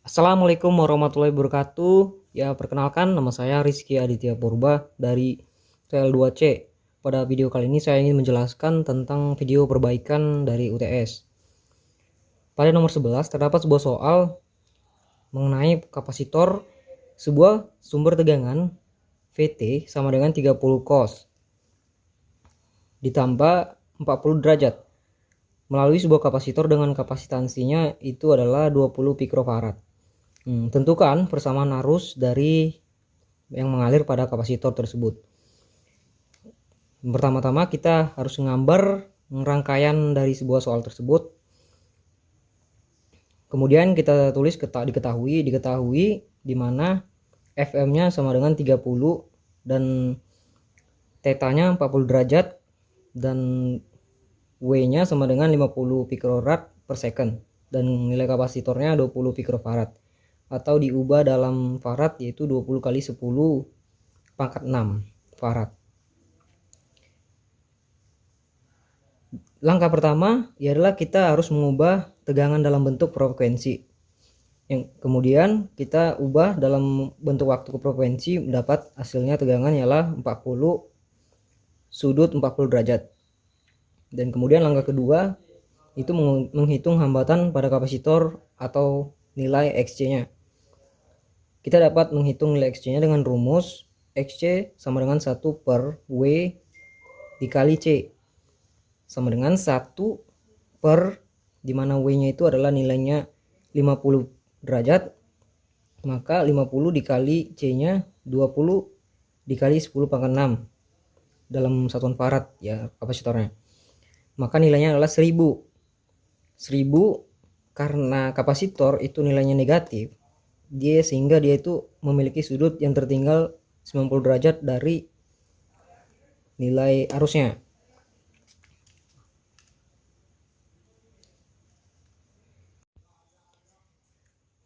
Assalamualaikum warahmatullahi wabarakatuh. Ya, perkenalkan nama saya Rizky Aditya Purba dari TL2C. Pada video kali ini saya ingin menjelaskan tentang video perbaikan dari UTS. Pada nomor 11 terdapat sebuah soal mengenai kapasitor sebuah sumber tegangan VT sama dengan 30 cos ditambah 40 derajat melalui sebuah kapasitor dengan kapasitansinya itu adalah 20 pikrofarad. Tentukan persamaan arus dari yang mengalir pada kapasitor tersebut. Pertama-tama kita harus menggambar rangkaian dari sebuah soal tersebut. Kemudian kita tulis diketahui di mana FM-nya sama dengan 30 dan θ-nya 40 derajat dan W-nya sama dengan 50 pikrorad per second dan nilai kapasitornya 20 pikrofarad atau diubah dalam farad yaitu 20 kali 10 pangkat 6 farad. Langkah pertama ialah kita harus mengubah tegangan dalam bentuk frekuensi. Yang kemudian kita ubah dalam bentuk waktu ke frekuensi, mendapat hasilnya tegangan ialah 40 sudut 40 derajat. Dan kemudian langkah kedua itu menghitung hambatan pada kapasitor atau nilai Xc-nya. Kita dapat menghitung nilai Xc-nya dengan rumus Xc sama dengan 1 per W dikali C sama dengan 1 per dimana W-nya itu adalah nilainya 50 derajat, maka 50 dikali C-nya 20 dikali 10 pangkat 6 dalam satuan farad ya kapasitornya, maka nilainya adalah 1000 karena kapasitor itu nilainya negatif sehingga dia itu memiliki sudut yang tertinggal 90 derajat dari nilai arusnya.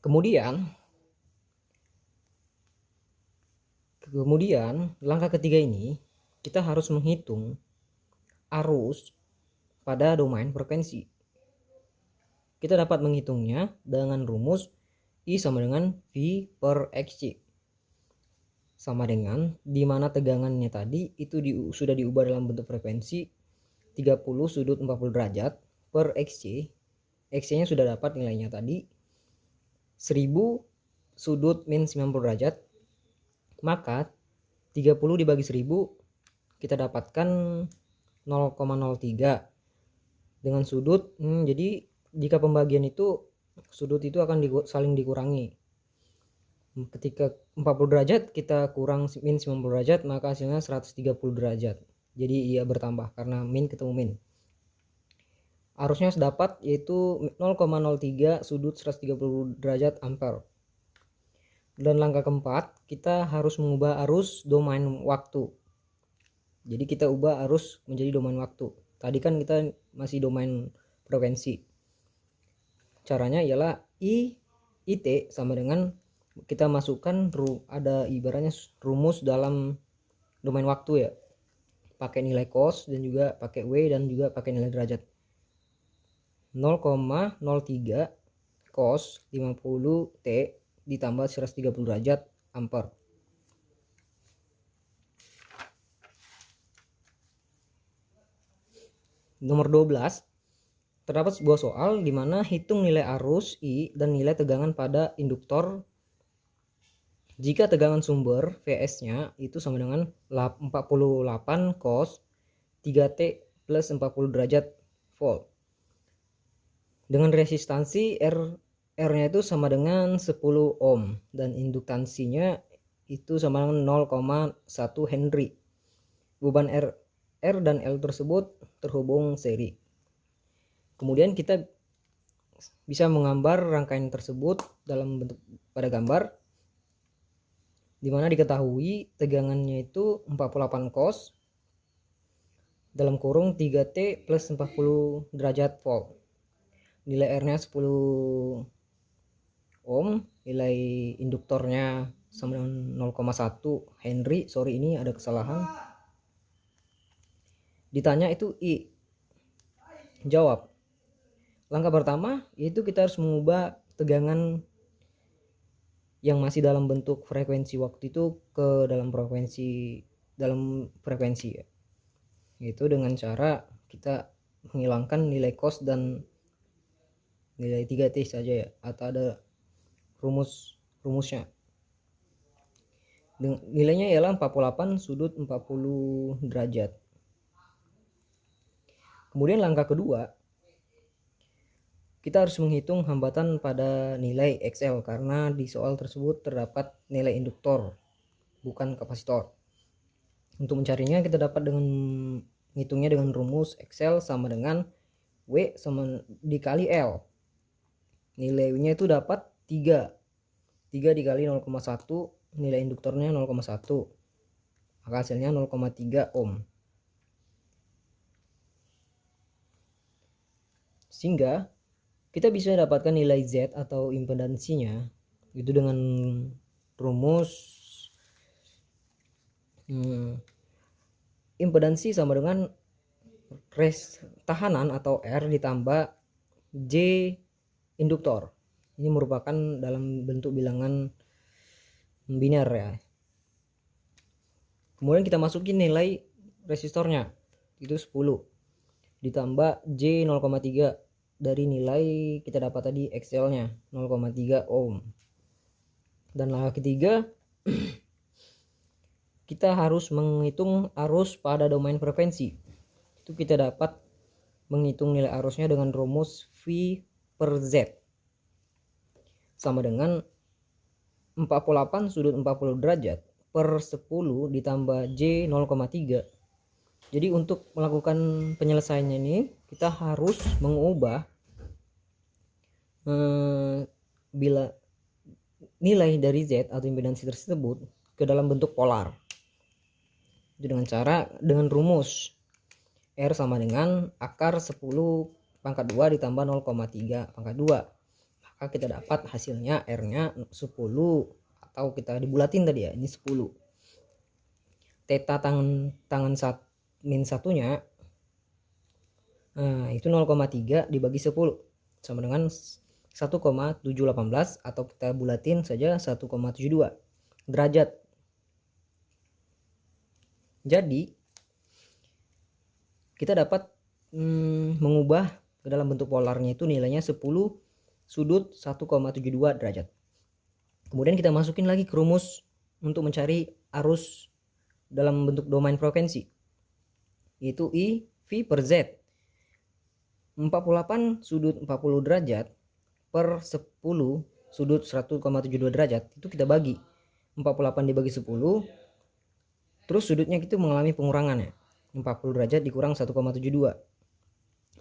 Kemudian langkah ketiga ini kita harus menghitung arus pada domain frekuensi. Kita dapat menghitungnya dengan rumus I sama dengan V per Xc sama dengan dimana tegangannya tadi itu sudah diubah dalam bentuk frekuensi 30 sudut 40 derajat per Xc. Xc nya sudah dapat nilainya tadi 1000 sudut min 90 derajat, maka 30 dibagi 1000 kita dapatkan 0,03 dengan sudut jadi jika pembagian itu sudut itu akan saling dikurangi. Ketika 40 derajat kita kurang min 90 derajat maka hasilnya 130 derajat, jadi ia bertambah karena min ketemu min. Arusnya dapat yaitu 0,03 sudut 130 derajat ampere. Dan langkah keempat kita harus mengubah arus domain waktu. Jadi kita ubah arus menjadi domain waktu. Tadi kan kita masih domain frekuensi. Caranya ialah IT sama dengan kita masukkan ada ibaratnya rumus dalam domain waktu ya. Pakai nilai cos dan juga pakai W dan juga pakai nilai derajat. 0,03 cos 50 T ditambah 130 derajat ampere. Nomor 12 terdapat sebuah soal di mana hitung nilai arus I dan nilai tegangan pada induktor jika tegangan sumber Vs-nya itu sama dengan 48 cos 3T plus 40 derajat volt dengan resistansi R-nya itu sama dengan 10 ohm dan induktansinya itu sama dengan 0,1 Henry. Beban R dan L tersebut terhubung seri. Kemudian kita bisa menggambar rangkaian tersebut dalam bentuk pada gambar, di mana diketahui tegangannya itu 48 cos dalam kurung 3T plus 40 derajat volt. Nilai R-nya 10 ohm, nilai induktornya sama dengan 0,1 Henry. Sorry, ini ada kesalahan. Ditanya itu I. Jawab. Langkah pertama yaitu kita harus mengubah tegangan yang masih dalam bentuk frekuensi waktu itu ke dalam frekuensi ya. Yaitu dengan cara kita menghilangkan nilai cos dan nilai 3T saja ya, atau ada rumusnya. Nilainya ialah 48 sudut 40 derajat. Kemudian langkah kedua, kita harus menghitung hambatan pada nilai XL karena di soal tersebut terdapat nilai induktor, bukan kapasitor. Untuk mencarinya kita dapat dengan menghitungnya dengan rumus XL sama dengan W sama dikali L. Nilainya itu dapat 3 dikali 0,1, nilai induktornya 0,1, maka hasilnya 0,3 ohm. Sehingga kita bisa dapatkan nilai Z atau impedansinya itu dengan rumus impedansi sama dengan tahanan atau R ditambah J induktor. Ini merupakan dalam bentuk bilangan biner ya. Kemudian kita masukin nilai resistornya itu 10 ditambah J 0,3 dari nilai kita dapat tadi XL nya 0,3 ohm. Dan langkah ketiga kita harus menghitung arus pada domain frekuensi. Itu kita dapat menghitung nilai arusnya dengan rumus V per Z sama dengan 48 sudut 40 derajat per 10 ditambah J 0,3. Jadi untuk melakukan penyelesaiannya ini kita harus mengubah bila nilai dari Z atau impedansi tersebut ke dalam bentuk polar. Itu dengan rumus R sama dengan akar 10 pangkat 2 ditambah 0,3 pangkat 2. Maka kita dapat hasilnya R nya 10, atau kita dibulatin tadi ya, ini 10. Theta tangan min satunya itu 0,3 dibagi 10 sama dengan 1,718, atau kita bulatin saja 1,72 derajat. Jadi kita dapat mengubah ke dalam bentuk polarnya itu nilainya 10 sudut 1,72 derajat. Kemudian kita masukin lagi ke rumus untuk mencari arus dalam bentuk domain frekuensi, yaitu I V per Z. 48 sudut 40 derajat per 10 sudut 100,72 derajat itu kita bagi 48 dibagi 10, terus sudutnya itu mengalami pengurangan ya, 40 derajat dikurang 1,72,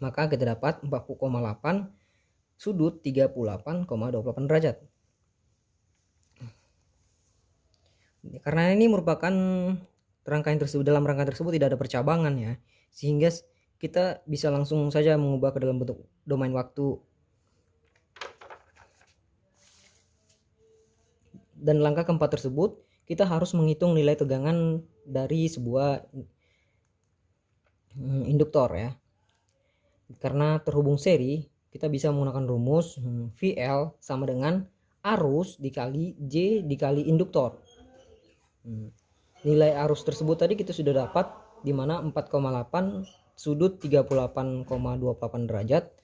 maka kita dapat 40,8 sudut 38,28 derajat. Karena ini merupakan dalam rangkaian tersebut tidak ada percabangan ya, sehingga kita bisa langsung saja mengubah ke dalam bentuk domain waktu. Dan langkah keempat tersebut kita harus menghitung nilai tegangan dari sebuah induktor ya. Karena terhubung seri, kita bisa menggunakan rumus VL sama dengan arus dikali J dikali induktor. Nilai arus tersebut tadi kita sudah dapat, di mana 4,8 sudut 38,28 derajat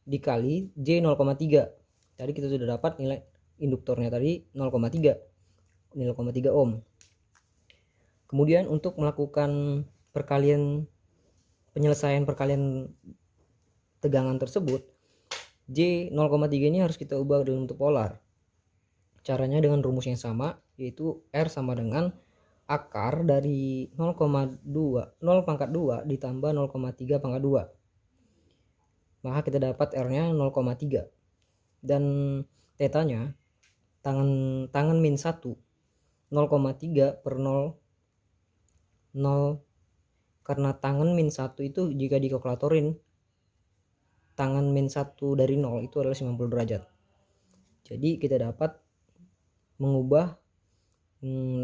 dikali J 0,3. Tadi kita sudah dapat nilai induktornya tadi 0,3 ohm. Kemudian untuk melakukan penyelesaian perkalian tegangan tersebut, J 0,3 ini harus kita ubah dalam bentuk polar. Caranya dengan rumus yang sama, yaitu R sama dengan akar dari 0 pangkat 2 ditambah 0,3 pangkat 2. Maka kita dapat R-nya 0,3. Dan tetanya tangan min 1 0,3 per 0 karena tangan min 1 itu jika dikalkulatorin tangan min 1 dari 0 itu adalah 90 derajat. Jadi kita dapat mengubah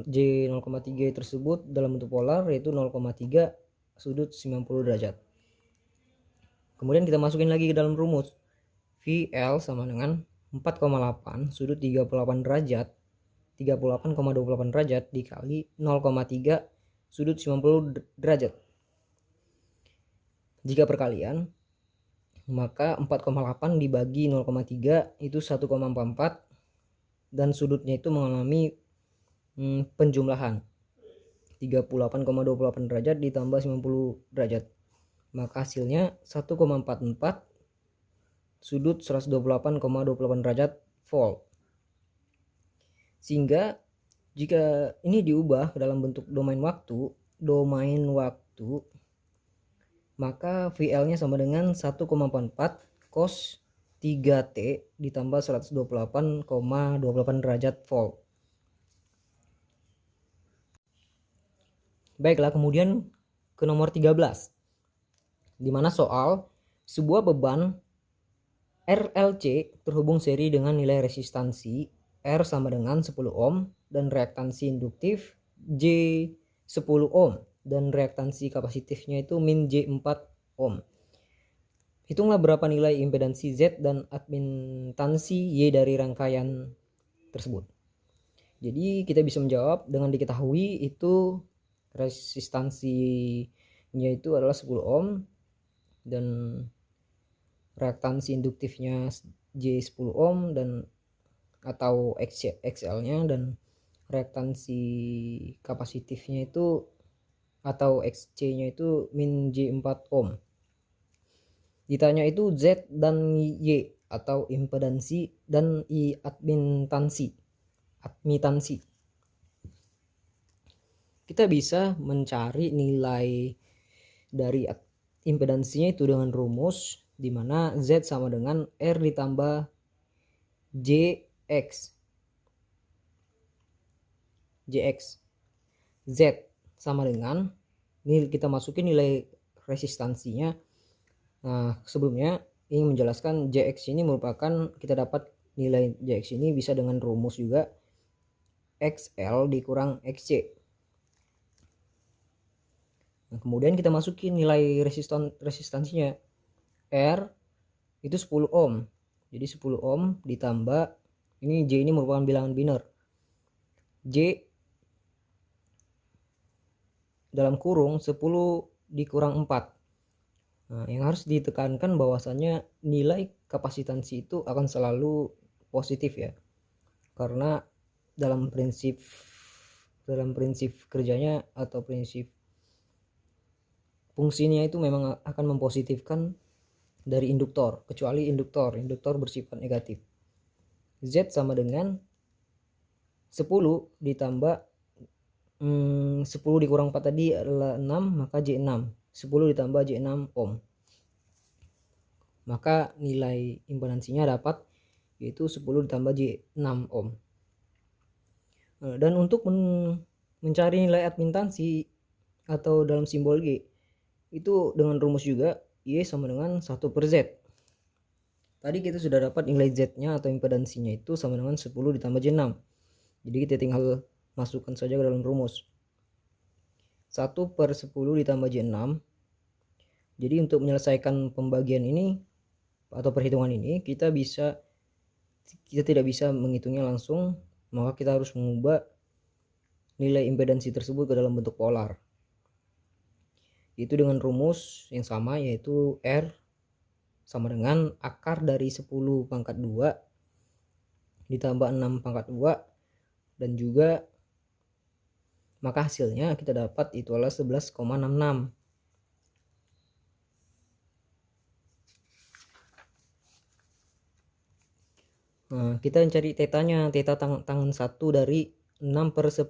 J 0,3 tersebut dalam bentuk polar, yaitu 0,3 sudut 90 derajat. Kemudian kita masukin lagi ke dalam rumus VL sama dengan 4,8 sudut 38 derajat 38,28 derajat dikali 0,3 sudut 90 derajat. Jika perkalian, maka 4,8 dibagi 0,3 itu 1,44 dan sudutnya itu mengalami penjumlahan 38,28 derajat ditambah 90 derajat, maka hasilnya 1,44 sudut 128,28 derajat volt. Sehingga jika ini diubah ke dalam bentuk domain waktu, maka VL-nya sama dengan 1,44 cos 3T ditambah 128,28 derajat volt. Baiklah, kemudian ke nomor 13, di mana soal sebuah beban RLC terhubung seri dengan nilai resistansi R sama dengan 10 ohm dan reaktansi induktif J 10 ohm dan reaktansi kapasitifnya itu min J 4 ohm. Hitunglah berapa nilai impedansi Z dan admintansi Y dari rangkaian tersebut. Jadi kita bisa menjawab dengan diketahui itu resistansinya itu adalah 10 ohm dan reaktansi induktifnya J 10 ohm dan atau XL-nya, dan reaktansi kapasitifnya itu atau XC-nya itu min J 4 ohm. Ditanya itu Z dan Y atau impedansi dan I admitansi. Kita bisa mencari nilai dari impedansinya itu dengan rumus di mana Z sama dengan R ditambah JX. Z sama dengan, ini kita masukin nilai resistansinya. Nah, sebelumnya ingin menjelaskan JX ini merupakan, kita dapat nilai JX ini bisa dengan rumus juga XL dikurang XC. Nah, kemudian kita masukin nilai resistansinya. R itu 10 ohm. Jadi 10 ohm ditambah, ini J ini merupakan bilangan biner. J dalam kurung 10 dikurang 4. Nah, yang harus ditekankan bahwasannya nilai kapasitansi itu akan selalu positif ya. Karena dalam prinsip kerjanya atau prinsip fungsinya itu memang akan mempositifkan dari induktor, kecuali induktor bersifat negatif. Z sama dengan 10 ditambah 10 dikurang 4 tadi adalah 6, maka J6. 10 ditambah J6 ohm. Maka nilai impedansinya dapat yaitu 10 ditambah J6 ohm. Dan untuk mencari nilai admintansi atau dalam simbol G itu dengan rumus juga Y sama dengan 1 per Z. Tadi kita sudah dapat nilai Z-nya atau impedansinya itu sama dengan 10 ditambah J6. Jadi kita tinggal masukkan saja ke dalam rumus. 1 per 10 ditambah J6. Jadi untuk menyelesaikan pembagian ini atau perhitungan ini, kita tidak bisa menghitungnya langsung, maka kita harus mengubah nilai impedansi tersebut ke dalam bentuk polar. Itu dengan rumus yang sama, yaitu R sama dengan akar dari 10 pangkat 2 ditambah 6 pangkat 2, dan juga maka hasilnya kita dapat itu adalah 11,66. Nah, kita mencari tetanya, teta tangan 1 dari 6 per 10,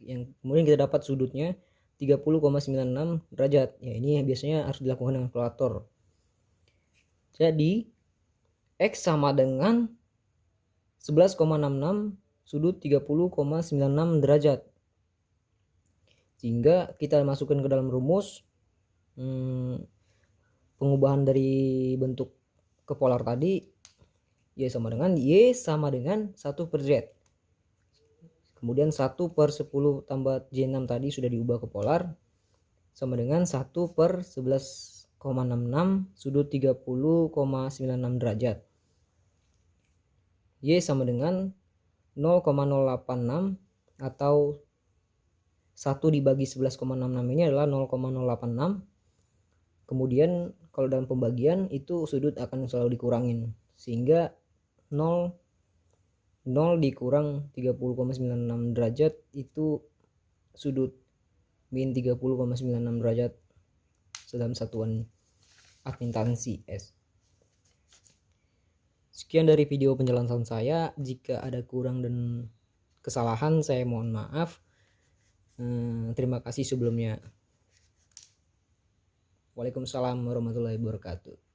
yang kemudian kita dapat sudutnya 30,96 derajat. Ya, ini biasanya harus dilakukan dengan kalkulator. Jadi X sama dengan 11,66 sudut 30,96 derajat. Sehingga kita masukkan ke dalam rumus pengubahan dari bentuk ke polar tadi, Y sama dengan 1 per Z. Kemudian 1 per 10 tambah J6 tadi sudah diubah ke polar, sama dengan 1 per 11,66 sudut 30,96 derajat. Y sama dengan 0,086 atau 1 dibagi 11,66 ini adalah 0,086. Kemudian kalau dalam pembagian itu sudut akan selalu dikurangin, sehingga 0 dikurang 30,96 derajat itu sudut min 30,96 derajat dalam satuan akuntansi S. Sekian dari video penjelasan saya. Jika ada kurang dan kesalahan saya mohon maaf. Terima kasih sebelumnya. Waalaikumsalam warahmatullahi wabarakatuh.